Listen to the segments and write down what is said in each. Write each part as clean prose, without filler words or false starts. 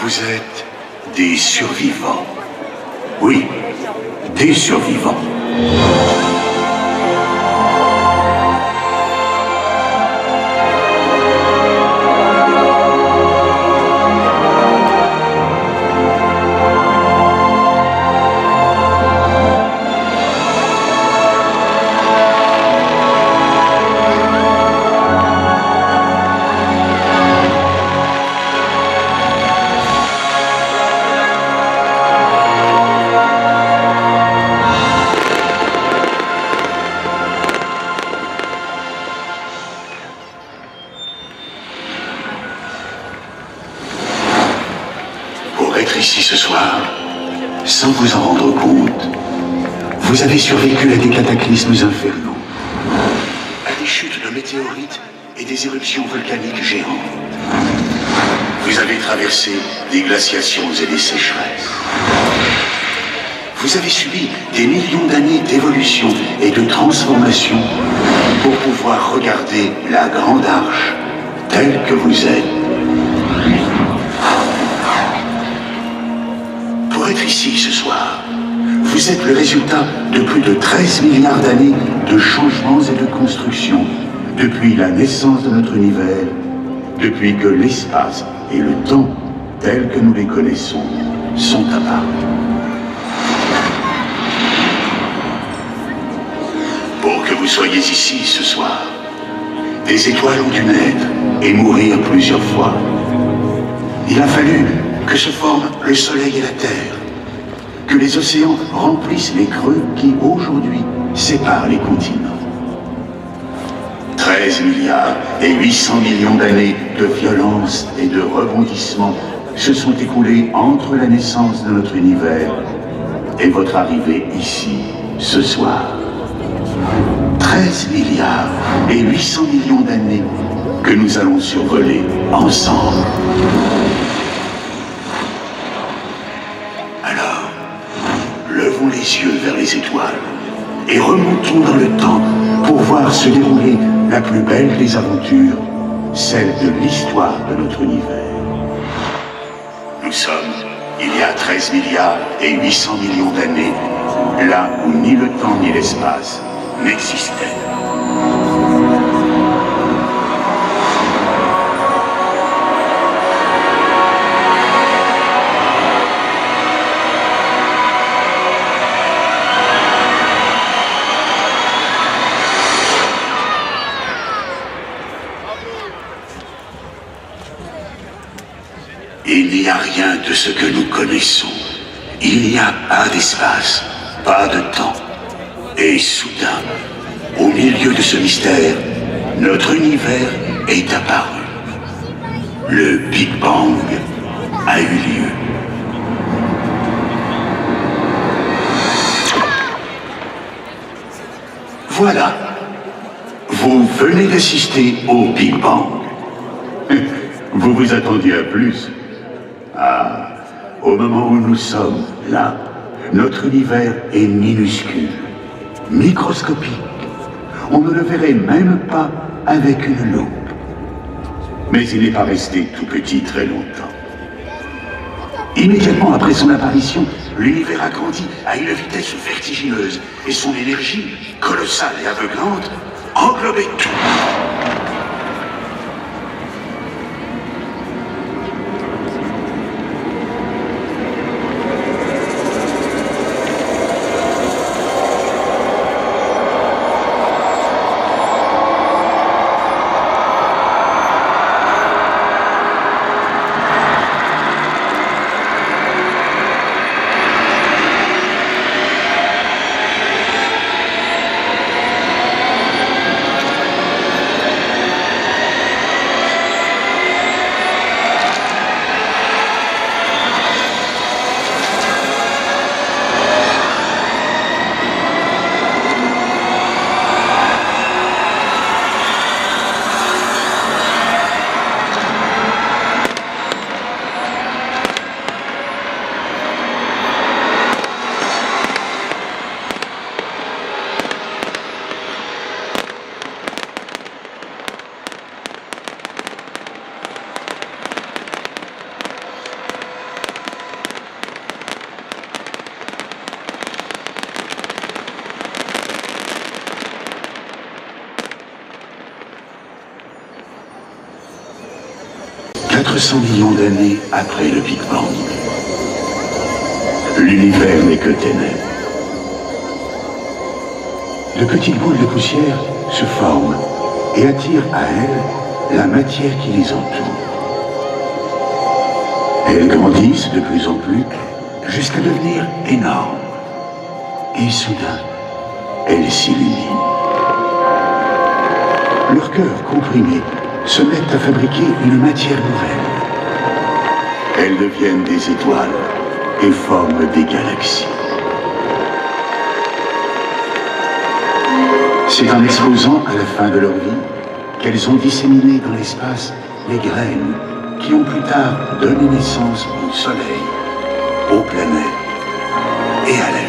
Vous êtes des survivants. Oui, des survivants. Ici ce soir, sans vous en rendre compte, vous avez survécu à des cataclysmes infernaux, à des chutes de météorites et des éruptions volcaniques géantes. Vous avez traversé des glaciations et des sécheresses. Vous avez subi des millions d'années d'évolution et de transformation pour pouvoir regarder la Grande Arche telle que vous êtes. Pour être ici ce soir, vous êtes le résultat de plus de 13 milliards d'années de changements et de constructions depuis la naissance de notre univers, depuis que l'espace et le temps, tels que nous les connaissons, sont apparus. Pour que vous soyez ici ce soir, des étoiles ont dû naître et mourir plusieurs fois. Il a fallu que se forment le Soleil et la Terre, que les océans remplissent les creux qui, aujourd'hui, séparent les continents. 13 milliards et 800 millions d'années de violence et de rebondissements se sont écoulés entre la naissance de notre univers et votre arrivée ici, ce soir. 13 milliards et 800 millions d'années que nous allons survoler ensemble. Alors, levons les yeux vers les étoiles et remontons dans le temps pour voir se dérouler la plus belle des aventures, celle de l'histoire de notre univers. Nous sommes, il y a 13 milliards et 800 millions d'années, là où ni le temps ni l'espace n'existaient. Il n'y a rien de ce que nous connaissons. Il n'y a pas d'espace, pas de temps. Et soudain, au milieu de ce mystère, notre univers est apparu. Le Big Bang a eu lieu. Voilà. Vous venez d'assister au Big Bang. Vous vous attendiez à plus. Ah, au moment où nous sommes, là, notre univers est minuscule, microscopique. On ne le verrait même pas avec une loupe. Mais il n'est pas resté tout petit très longtemps. Immédiatement après son apparition, l'univers a grandi à une vitesse vertigineuse et son énergie, colossale et aveuglante, englobait tout. 400 millions d'années après le Big Bang. L'univers n'est que ténèbres. De petites boules de poussière se forment et attirent à elles la matière qui les entoure. Elles grandissent de plus en plus jusqu'à devenir énormes. Et soudain, elles s'illuminent. Leurs cœurs comprimés se mettent à fabriquer une matière nouvelle. Elles deviennent des étoiles et forment des galaxies. C'est en explosant à la fin de leur vie qu'elles ont disséminé dans l'espace les graines qui ont plus tard donné naissance au Soleil, aux planètes et à la vie.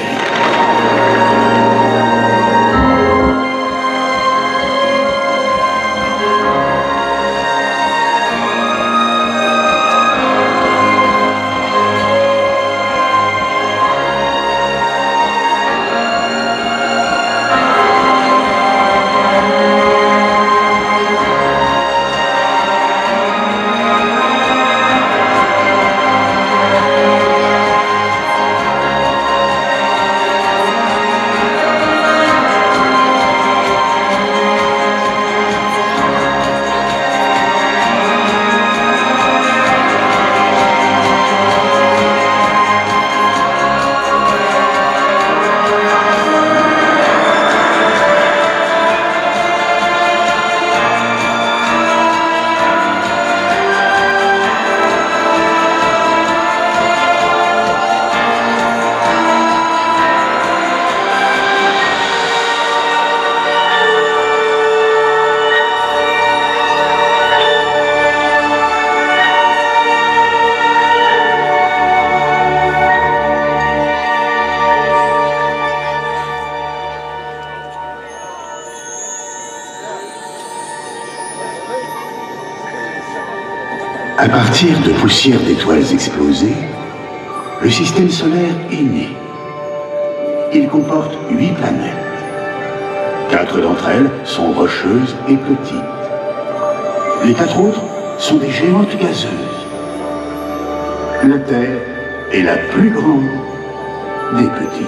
À partir de poussières d'étoiles explosées, le système solaire est né. Il comporte 8 planètes. 4 d'entre elles sont rocheuses et petites. Les 4 autres sont des géantes gazeuses. La Terre est la plus grande des petites.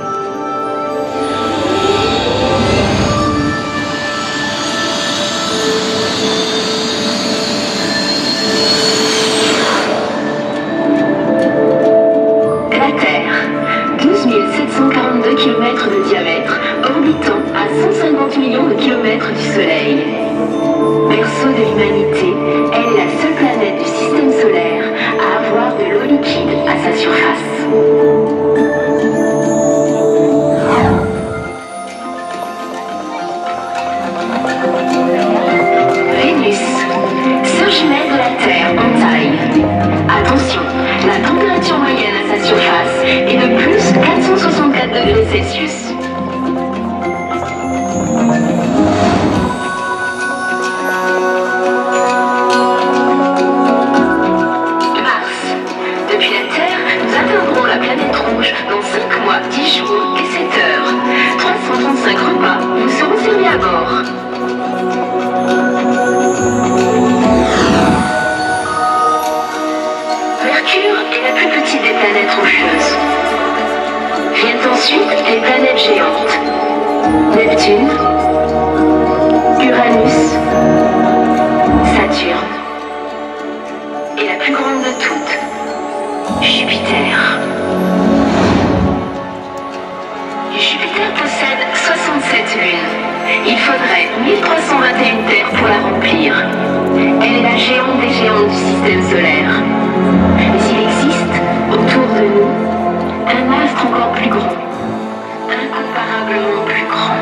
Km de diamètre, orbitant à 150 millions de kilomètres du Soleil. Berceau de l'humanité, elle est la seule planète du système solaire à avoir de l'eau liquide à sa surface. Vénus, sœur jumelle de la Terre en taille. Attention, la température moyenne à sa surface est de plus 464 degrés Celsius. Mars. Depuis la Terre, nous atteindrons la planète rouge dans 5 mois, 10 jours et 7 heures. 335 repas vous seront servis à bord. Mercure est la plus petite des planètes rocheuses. Viennent ensuite les planètes géantes. Neptune, Uranus, Saturne. Et la plus grande de toutes, Jupiter. Jupiter possède 67 lunes. Il faudrait 1321 terres pour la remplir. Elle est la géante des géantes du système solaire. Mais il existe, autour de nous, un astre encore plus grand, incomparablement plus grand.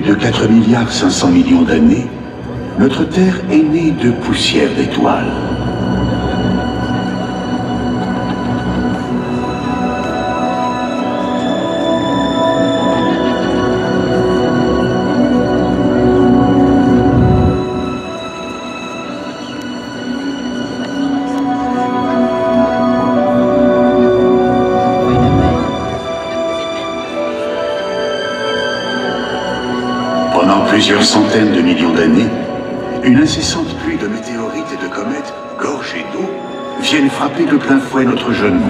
plus de 4,5 milliards d'années, notre Terre est née de poussière d'étoiles. Pendant plusieurs centaines de millions d'années, une incessante pluie de météorites et de comètes, gorgées d'eau, viennent frapper de plein fouet notre jeune monde.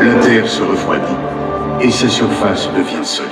La Terre se refroidit et sa surface devient solide.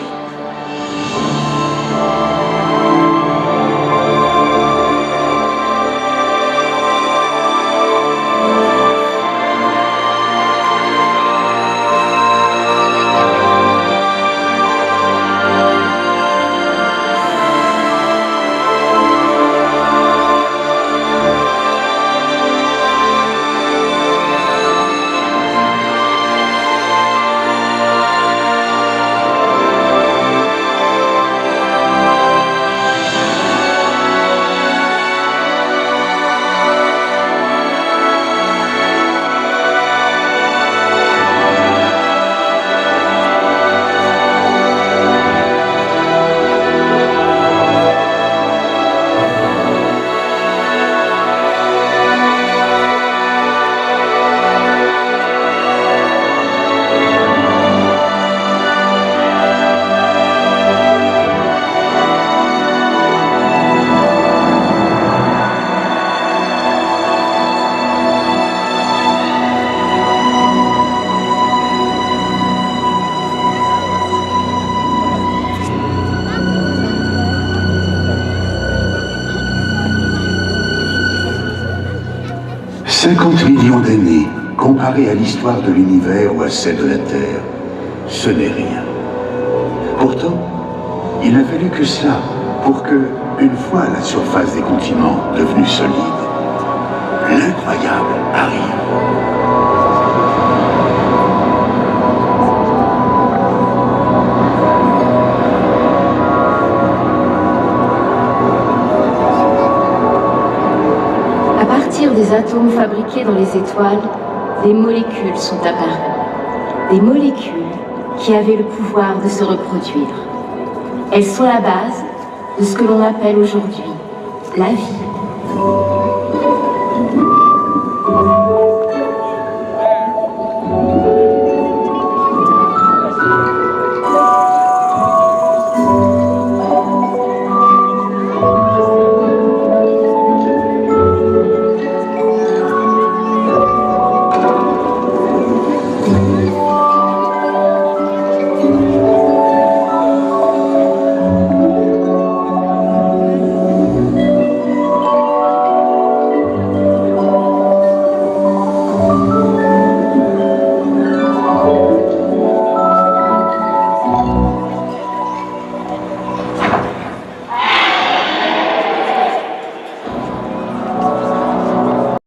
« 50 millions d'années, comparé à l'histoire de l'univers ou à celle de la Terre, ce n'est rien. Pourtant, il n'a fallu que cela pour que, une fois la surface des continents devenue solide, l'incroyable arrive. À partir des atomes fabriqués dans les étoiles, des molécules sont apparues. Des molécules qui avaient le pouvoir de se reproduire. Elles sont la base de ce que l'on appelle aujourd'hui la vie.